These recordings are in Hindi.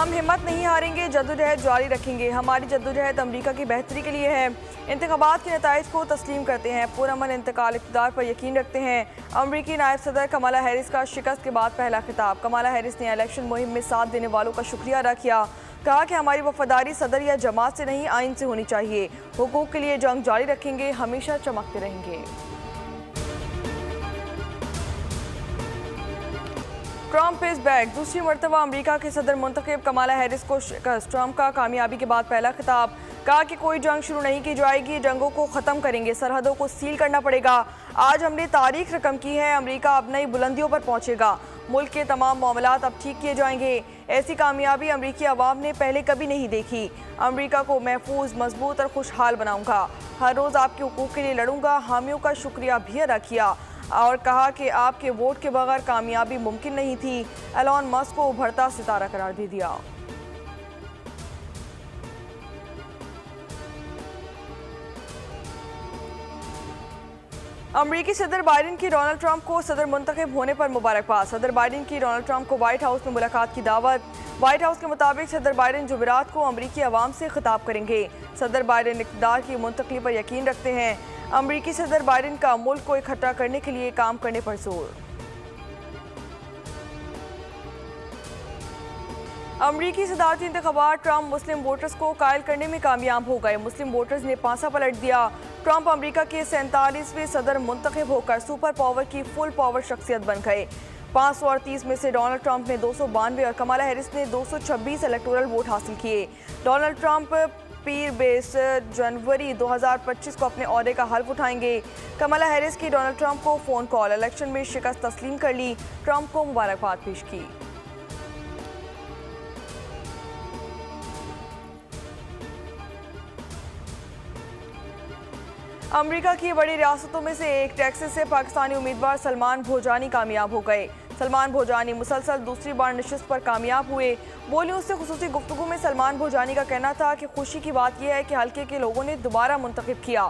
हम हिम्मत नहीं हारेंगे, जद्दोजहद जारी रखेंगे। हमारी जद्दोजहद अमरीका की बेहतरी के लिए है। इंतखाबात के नताइज को तस्लीम करते हैं, पुरअमन इंतकाल इक़्तिदार पर यकीन रखते हैं। अमरीकी नायब सदर कमला हैरिस का शिकस्त के बाद पहला खिताब। कमला हैरिस ने इलेक्शन मुहिम में साथ देने वालों का शुक्रिया अदा किया। कहा कि हमारी वफादारी सदर या जमात से नहीं, आइन से होनी चाहिए। हुकूक के लिए जंग जारी रखेंगे, हमेशा चमकते रहेंगे। Trump is back. दूसरी मरतबा अमरीका के सदर मुंतखब कमला हैरिस को शिकस्त। ट्रंप का कामयाबी के बाद पहला खिताब। कहा कि कोई जंग शुरू नहीं की जाएगी, जंगों को ख़त्म करेंगे, सरहदों को सील करना पड़ेगा। आज हमने तारीख रकम की है, अमरीका अब नई बुलंदियों पर पहुंचेगा। मुल्क के तमाम मामलात अब ठीक किए जाएंगे। ऐसी कामयाबी अमरीकी अवाम ने पहले कभी नहीं देखी। अमरीका को महफूज, मजबूत और खुशहाल बनाऊंगा। हर रोज़ आपके हुकूक के लिए लड़ूंगा। हामियों का शुक्रिया भी अदा किया और कहा कि आपके वोट के बगैर कामयाबी मुमकिन नहीं थी। एलॉन मस्क को उभरता सितारा करार दे दिया। अमरीकी सदर बाइडेन की डोनाल्ड ट्रंप को सदर मुंतखब होने पर मुबारकबाद। सदर बाइडेन की डोनाल्ड ट्रंप को व्हाइट हाउस में मुलाकात की दावत। व्हाइट हाउस के मुताबिक सदर बाइडेन जुमेरात को अमरीकी अवाम से खिताब करेंगे। सदर बाइडेन इक़्तिदार की मुंतकली पर यकीन रखते हैं। अमरीकी सदर बाइडेन का मुल्क को इकट्ठा करने के लिए काम करने पर जोर। अमरीकी सदारती इंतखाबात। ट्रंप मुस्लिम वोटर्स को कायल करने में कामयाब हो गए। मुस्लिम वोटर्स ने पासा पलट दिया। ट्रंप अमरीका के 47वें सदर मुंतखब होकर सुपर पावर की फुल पावर शख्सियत बन गए। 538 में से डोनाल्ड ट्रंप ने 292 और कमला हैरिस ने 226 इलेक्टोरल वोट हासिल किए। डोनाल्ड ट्रंप पीर बेस जनवरी 2025 को अपने ओहदे का हल्फ उठाएंगे। कमला हैरिस की डोनाल्ड ट्रंप को फ़ोन कॉल। इलेक्शन में शिकस्त तस्लीम कर ली, ट्रंप को मुबारकबाद पेश की। अमेरिका की बड़ी रियासतों में से एक टेक्सास से पाकिस्तानी उम्मीदवार सलमान भोजानी कामयाब हो गए। सलमान भोजानी मुसलसल दूसरी बार नशिस्त पर कामयाब हुए। बोलियों से खुसूसी गुफ्तगू में सलमान भोजानी का कहना था कि खुशी की बात यह है कि हल्के के लोगों ने दोबारा मुंतखब किया।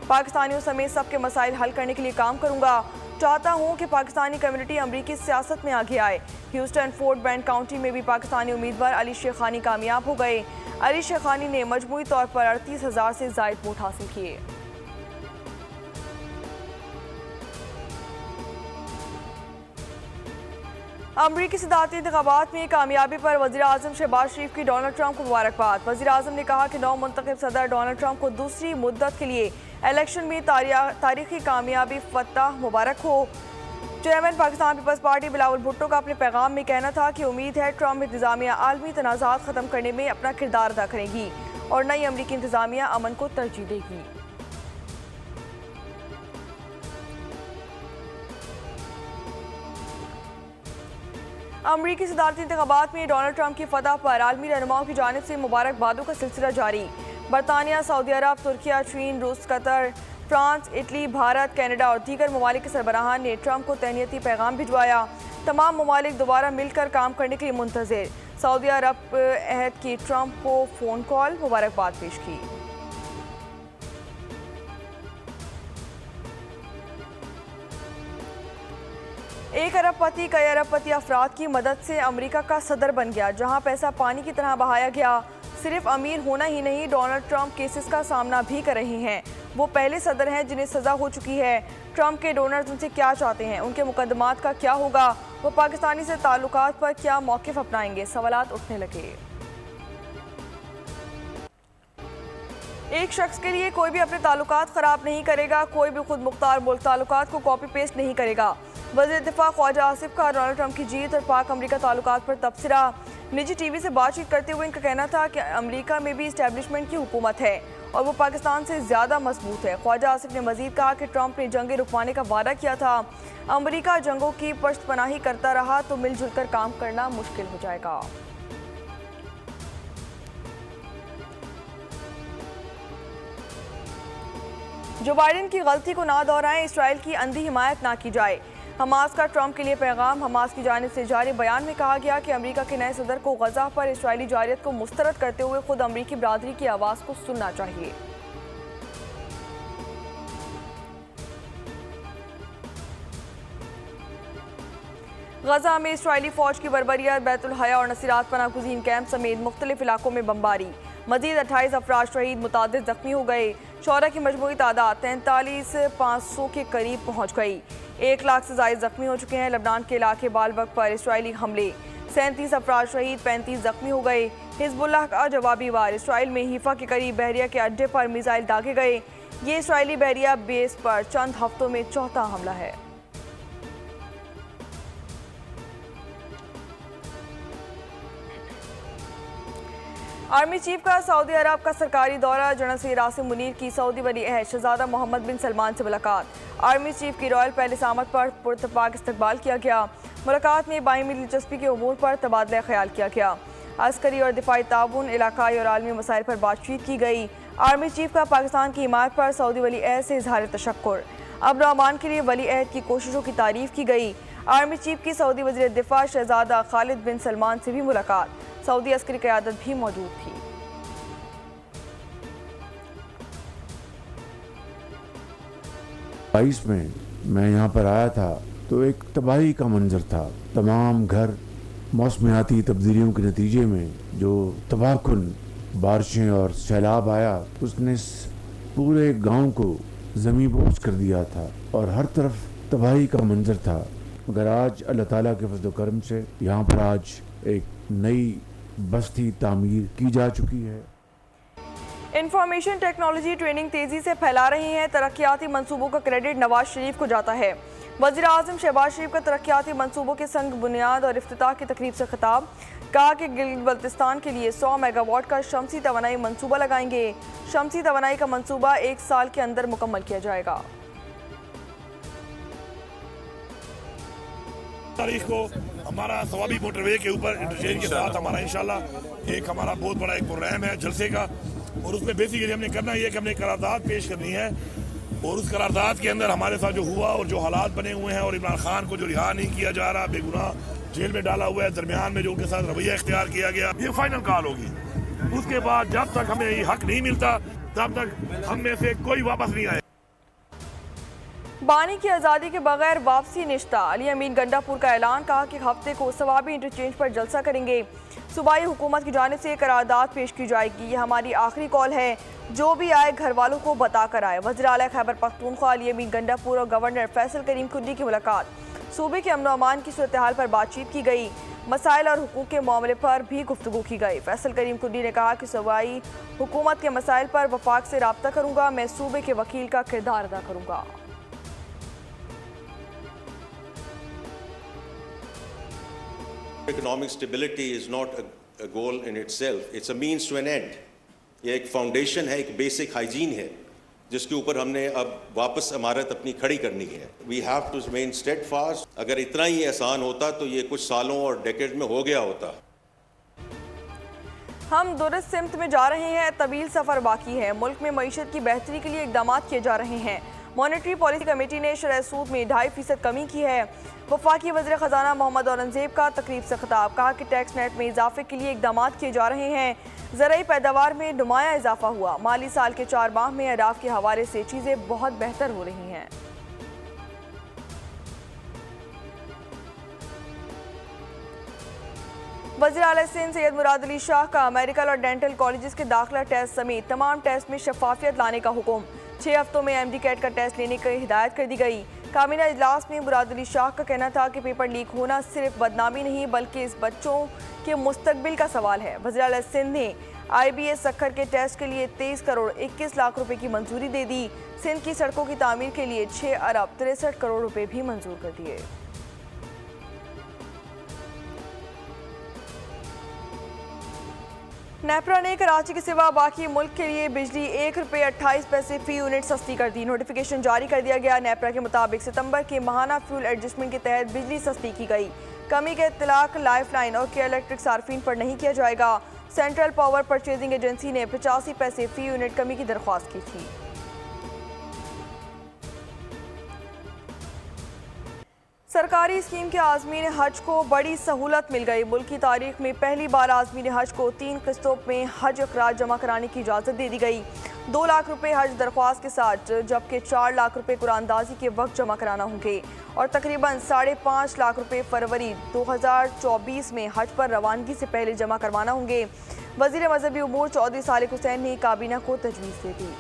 पाकिस्तानियों समेत सबके मसाइल हल करने के लिए काम करूंगा। चाहता हूं कि पाकिस्तानी कम्युनिटी अमरीकी सियासत में आगे आए। ह्यूस्टन फोर्ट बेंड काउंटी में भी पाकिस्तानी उम्मीदवार अली शेखानी कामयाब हो गए। अली शेखानी ने मजमूई तौर पर 38,000 से ज़ायद वोट हासिल किए। अमरीकी सदारती इंतखाबात में कामयाबी पर वज़ीर आज़म शहबाज शरीफ की डोनाल्ड ट्रंप को मुबारकबाद। वज़ीर आज़म ने कहा कि नौ मुंतखब सदर डोनाल्ड ट्रंप को दूसरी मुद्दत के लिए इलेक्शन में तारीखी कामयाबी फतह मुबारक हो। Chairman Pakistan peoples party Bilawal Bhutto का अपने पैगाम में कहना था कि उम्मीद है ट्रंप इंतजामिया आलमी तनाज़ात ख़त्म करने में अपना किरदार अदा करेगी और नई अमरीकी इंतजामिया अमन को तरजीह देगी। अमरीकी सदारती इंतखाबात में डोनाल्ड ट्रंप की फतह पर आलमी रहनुमाओं की जानिब से मुबारकबादों का सिलसिला जारी। बरतानिया, सऊदी अरब, तुर्किया, चीन, रूस, Qatar, France, Italy, Bharat, Canada और दीगर ममालिक के सरबराहान ने ट्रंप को तहनीती पैगाम भिजवाया। तमाम ममालिक दोबारा मिलकर काम करने के लिए मुंतज़िर। सऊदी अरब अहद की ट्रंप को फ़ोन कॉल, मुबारकबाद पेश की। 1 अरबपति कई अरबपति अफराद की मदद से अमेरिका का सदर बन गया। जहां पैसा पानी की तरह बहाया गया। सिर्फ अमीर होना ही नहीं, डोनाल्ड ट्रंप केसेस का सामना भी कर रहे हैं। वो पहले सदर हैं जिन्हें सज़ा हो चुकी है। ट्रंप के डोनर्स उनसे क्या चाहते हैं, उनके मुकदमात का क्या होगा, वो पाकिस्तानी से ताल्लुकात पर क्या मौक़िफ़ अपनाएंगे, सवालात उठने लगे। एक शख्स के लिए कोई भी अपने ताल्लुकात ख़राब नहीं करेगा, कोई भी खुद मुख्तार मुल्क ताल्लुकात को कॉपी पेस्ट नहीं करेगा। वज़ीर दिफ़ा ख्वाजा आसिफ का डोनाल्ड ट्रंप की जीत और पाक अमरीका ताल्लुकात पर तबसरा। निजी टीवी से बातचीत करते हुए इनका कहना था कि अमरीका में भी इस्टेब्लिशमेंट की हुकूमत है और वो पाकिस्तान से ज़्यादा मजबूत है। ख्वाजा आसिफ ने मज़ीद कहा कि ट्रंप ने जंगें रुकवाने का वादा किया था। अमरीका जंगों की पश्तपनाही करता रहा तो मिलजुल कर काम करना मुश्किल हो जाएगा। जो बाइडेन की गलती को ना दोहराएं, इसराइल की अंधी हिमायत ना की जाए। हमास का ट्रंप के लिए पैगाम। हमास की जानिब से जारी बयान में कहा गया कि अमेरिका के नए सदर को गजा पर इसराइली जारियत को मुस्तरद करते हुए खुद अमेरिकी बरादरी की आवाज़ को सुनना चाहिए। गजा में इसराइली फौज की बर्बरियत, बैतुल हया और नसीरात पनाह गुज़ीन कैंप समेत मुख्तलिफ इलाकों में बमबारी। मजीद 28 अफराद शहीद, मुतादिद जख्मी हो गए। शोहरा की मजमूई तादाद 43,500 के करीब पहुँच गई। 1 लाख से ज़ायद जख्मी हो चुके हैं। लबनान के इलाके बालबक पर इसराइली हमले, 37 अफराद शहीद, 35 जख्मी हो गए। हिजबुल्लाह का जवाबी वार, इसराइल में हीफा के करीब बहरिया के अड्डे पर मिसाइल दागे गए। ये इसराइली बहरिया बेस पर चंद हफ्तों में चौथा हमला है। आर्मी चीफ का सऊदी अरब का सरकारी दौरा, जनरल सैयद आसिम मुनीर की सऊदी वली अहद शहजादा मोहम्मद बिन सलमान से मुलाकात। आर्मी चीफ की रॉयल पैलेस आमद पर पुरतपाक इस्तकबाल किया गया। मुलाकात में बाहिमी दिलचस्पी के उमूर पर तबादला ख्याल किया गया। अस्करी और दिफाई ताउन, इलाकाई और आलमी मसाइल पर बातचीत की गई। आर्मी चीफ का पाकिस्तान की हिमायत पर सऊदी वली अहद से इजहार तशक्कुर। अमन और अमान के लिए वली अहद की कोशिशों की तारीफ की गई। आर्मी चीफ की सऊदी वज़ीर दिफा शहजादा खालिद बिन सलमान से भी मुलाकात। सऊदी अस्करी क़यादत भी मौजूद थी। 22 में मैं यहाँ पर आया था तो एक तबाही का मंजर था। तमाम घर मौसमियाती तब्दीलियों के नतीजे में जो तबाहकुन बारिशें और सैलाब आया, उसने पूरे गांव को ज़मींबोस कर दिया था और हर तरफ तबाही का मंजर था। मगर आज अल्लाह ताला के फज़ल करम से यहाँ पर आज एक नई बस्ती तामीर की जा चुकी है। इंफॉर्मेशन टेक्नोलॉजी ट्रेनिंग तेजी से फैला रही है। तरक्याती मंसूबों का क्रेडिट नवाज शरीफ को जाता है। वज़ीर आज़म शहबाज शरीफ का तरक्याती मंसूबों के संग बुनियाद और इफ्तिताह की तकरीब से खिताब। कहा कि गिलगित बल्तिस्तान के लिए 100 मेगावाट का शमसी तवानाई मंसूबा लगाएंगे। शमसी तवानाई का मंसूबा 1 साल के अंदर मुकम्मल किया जाएगा। तारीख को हमारा सवाबी मोटरवे के ऊपर इंटरचेंज के साथ हमारा इंशाल्लाह एक हमारा बहुत बड़ा एक प्रोग्राम है जलसे का, और उसमें बेसिकली हमने करना ये कि हमने करारदाद पेश करनी है, और उस करारदाद के अंदर हमारे साथ जो हुआ और जो हालात बने हुए हैं, और इमरान खान को जो रिहा नहीं किया जा रहा, बेगुनाह जेल में डाला हुआ है, दरमियान में जो उनके साथ रवैया इख्तियार किया गया, ये फाइनल कॉल होगी। उसके बाद जब तक हमें ये हक नहीं मिलता तब तक हम में से कोई वापस नहीं आए। बानी की आज़ादी के बगैर वापसी निश्ता, अली अमीन गंडापुर का ऐलान। कहा कि हफ्ते को सवाबी इंटरचेंज पर जलसा करेंगे। सूबाई हुकूमत की जानिब से करारदाद पेश की जाएगी। ये हमारी आखिरी कॉल है, जो भी आए घर वालों को बता कर आए। वज़ीर आला खैबर पख्तूनख्वा अली अमीन गंडापुर और गवर्नर फैसल करीम कुर्री की मुलाकात। सूबे के अमन व अमान की सूरत हाल पर बातचीत की गई। मसाइल और हुकूक के मामले पर भी गुफ्तगू की गई। फैसल करीम कुर्री ने कहा कि सूबाई हुकूमत के मसाइल पर वफाक से रब्ता करूँगा। मैं सूबे के वकील का किरदार अदा करूँगा। Economic stability is not a goal in itself, it's a means to an end. ये एक फाउंडेशन है, एक बेसिक हाइजीन है जिसके ऊपर हमने अब वापस इमारत अपनी खड़ी करनी है। We have to remain steadfast। अगर इतना ही आसान होता तो ये कुछ सालों और डेकेड में हो गया होता। हम दुरुस्त सिमत में जा रहे हैं, तवील सफ़र बाकी है। मुल्क में मईशत की बेहतरी के लिए इकदाम किए जा रहे हैं। मॉनेटरी पॉलिसी कमेटी ने शरह सूद में 2.5% कमी की है। वफाकी वज़ीर ख़जाना मोहम्मद औरंगज़ेब का तकरीब से खिताब। कहा कि टैक्स नेट में इजाफे के लिए इकदाम किए जा रहे हैं। ज़राई पैदावार में नुमाया इजाफा हुआ। माली साल के 4 माह में अहदाफ के हवाले से चीज़ें बहुत बेहतर हो रही हैं। वज़ीर आला सिंध सैयद मुराद अली शाह का मेडिकल और डेंटल कॉलेजेस के दाखिला टेस्ट समेत तमाम टेस्ट में शफाफियत लाने का हुक्म। 6 हफ्तों में MD कैट का टेस्ट लेने की हिदायत कर दी गई। काबीना इजलास में मुराद अली शाह का कहना था कि पेपर लीक होना सिर्फ बदनामी नहीं बल्कि इस बच्चों के मुस्तकबिल का सवाल है। वज़ीर आला सिंध ने IBS सक्खर के टेस्ट के लिए 23 करोड़ 21 लाख रुपए की मंजूरी दे दी। सिंध की सड़कों की तामीर के लिए 6 अरब 63 करोड़ रुपए भी मंजूर कर दिए। नेपरा ने कराची के सिवा बाकी मुल्क के लिए बिजली ₹1.28 फी यूनिट सस्ती कर दी। नोटिफिकेशन जारी कर दिया गया। नेपरा के मुताबिक सितंबर के माहाना फ्यूल एडजस्टमेंट के तहत बिजली सस्ती की गई। कमी का इत्तलाक लाइफ लाइन और के इलेक्ट्रिक सार्फिन पर नहीं किया जाएगा। सेंट्रल पावर परचेजिंग एजेंसी ने 85 पैसे फी यूनिट कमी की दरख्वास्त की थी। सरकारी स्कीम के आज़मीन हज को बड़ी सहूलत मिल गई। मुल्क की तारीख में पहली बार आज़मीन हज को 3 किस्तों में हज अखराज जमा कराने की इजाज़त दे दी गई। 2 लाख रुपए हज दरख्वास्त के साथ, जबकि 4 लाख रुपए कुरानदाजी के वक्त जमा कराना होंगे और तकरीबन 5.5 लाख रुपए फरवरी 2024 में हज पर रवानगी से पहले जमा करवाना होंगे। वजीर मजहबी उमूर चौधरी सालिक हुसैन ने काबीना को तजवीज़ दे दी।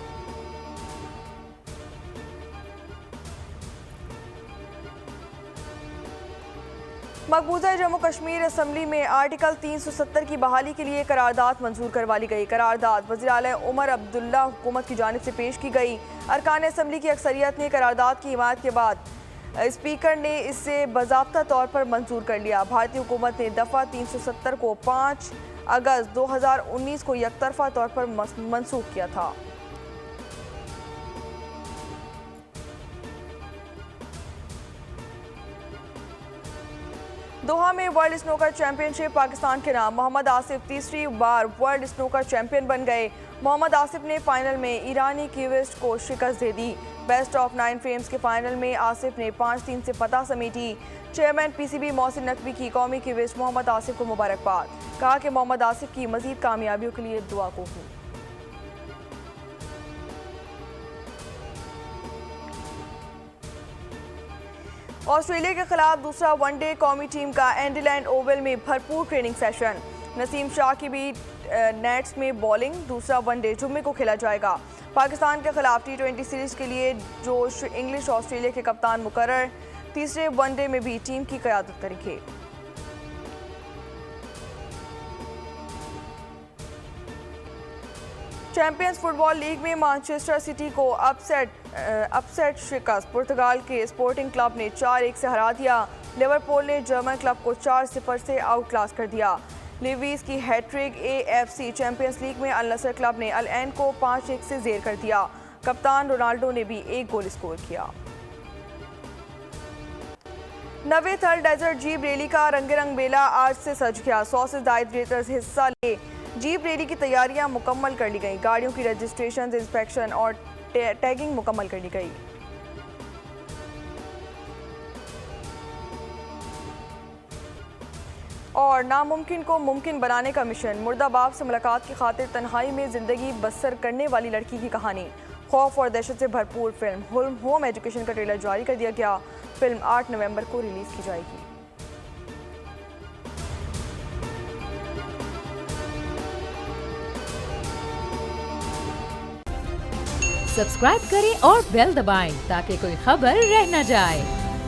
मकबूजा जम्मू कश्मीर असम्बली में आर्टिकल 370 की बहाली के लिए करारदाद मंजूर करवा ली गई। करारदाद वज़ीर आला उमर अब्दुल्ला हुकूमत की जानिब से पेश की गई। अरकान असम्बली की अक्सरियत ने करारदाद की हिमायत के बाद स्पीकर ने इसे बाज़ाब्ता तौर पर मंजूर कर लिया। भारतीय हुकूमत ने दफ़ा 370 को 5 अगस्त 2019 को यकतरफा तौर पर मनसूख किया था। दोहा में वर्ल्ड स्नूकर चैंपियनशिप पाकिस्तान के नाम। मोहम्मद आसिफ तीसरी बार वर्ल्ड स्नूकर चैंपियन बन गए। मोहम्मद आसिफ ने फाइनल में ईरानी क्यूविस्ट को शिकस्त दे दी। बेस्ट ऑफ 9 फेम्स के फाइनल में आसिफ ने 5-3 से फतह समेटी। चेयरमैन पीसीबी मोहसिन नकवी की कौमी क्यूविस्ट मोहम्मद आसिफ को मुबारकबाद। कहा कि मोहम्मद आसिफ की मजीद कामयाबियों के लिए दुआ को हूँ। ऑस्ट्रेलिया के खिलाफ दूसरा वनडे कौमी टीम का एंडीलैंड ओवल में भरपूर ट्रेनिंग सेशन। नसीम शाह की भी नेट्स में बॉलिंग। दूसरा वनडे जुम्मे को खेला जाएगा। पाकिस्तान के खिलाफ T20 सीरीज के लिए जोश इंग्लिश ऑस्ट्रेलिया के कप्तान मुकर्रर। तीसरे वनडे में भी टीम की क़यादत करेंगे। चैंपियंस फुटबॉल लीग में मैनचेस्टर सिटी को अपसेट शिकस्त। पुर्तगाल के स्पोर्टिंग क्लब ने 4-1 से हरा दिया। लिवरपूल ने जर्मन क्लब को 4-0 से आउट क्लास कर दिया। लिवीज की हैट्रिक। AFC चैंपियंस लीग में अल नसर क्लब ने अल ऐन को 5-1 से जेर कर दिया। कप्तान रोनाल्डो ने भी 1 गोल स्कोर किया। नवे थर्ड डेजर्ट जीप रैली का रंगे-रंग मेला आज से सज गया। 100 से ज्यादा रेडर्स हिस्सा ले। जीप रैली की तैयारियां मुकम्मल कर ली गई। गाड़ियों की रजिस्ट्रेशन, इंस्पेक्शन और टैगिंग मुकम्मल कर ली गई। और नामुमकिन को मुमकिन बनाने का मिशन। मुर्दाबाद से मुलाकात की खातिर तन्हाई में जिंदगी बसर करने वाली लड़की की कहानी। खौफ और दहशत से भरपूर फिल्म होम एजुकेशन का ट्रेलर जारी कर दिया गया। फिल्म 8 नवंबर को रिलीज की जाएगी। सब्सक्राइब करें और बेल दबाएं ताकि कोई खबर रह न जाए।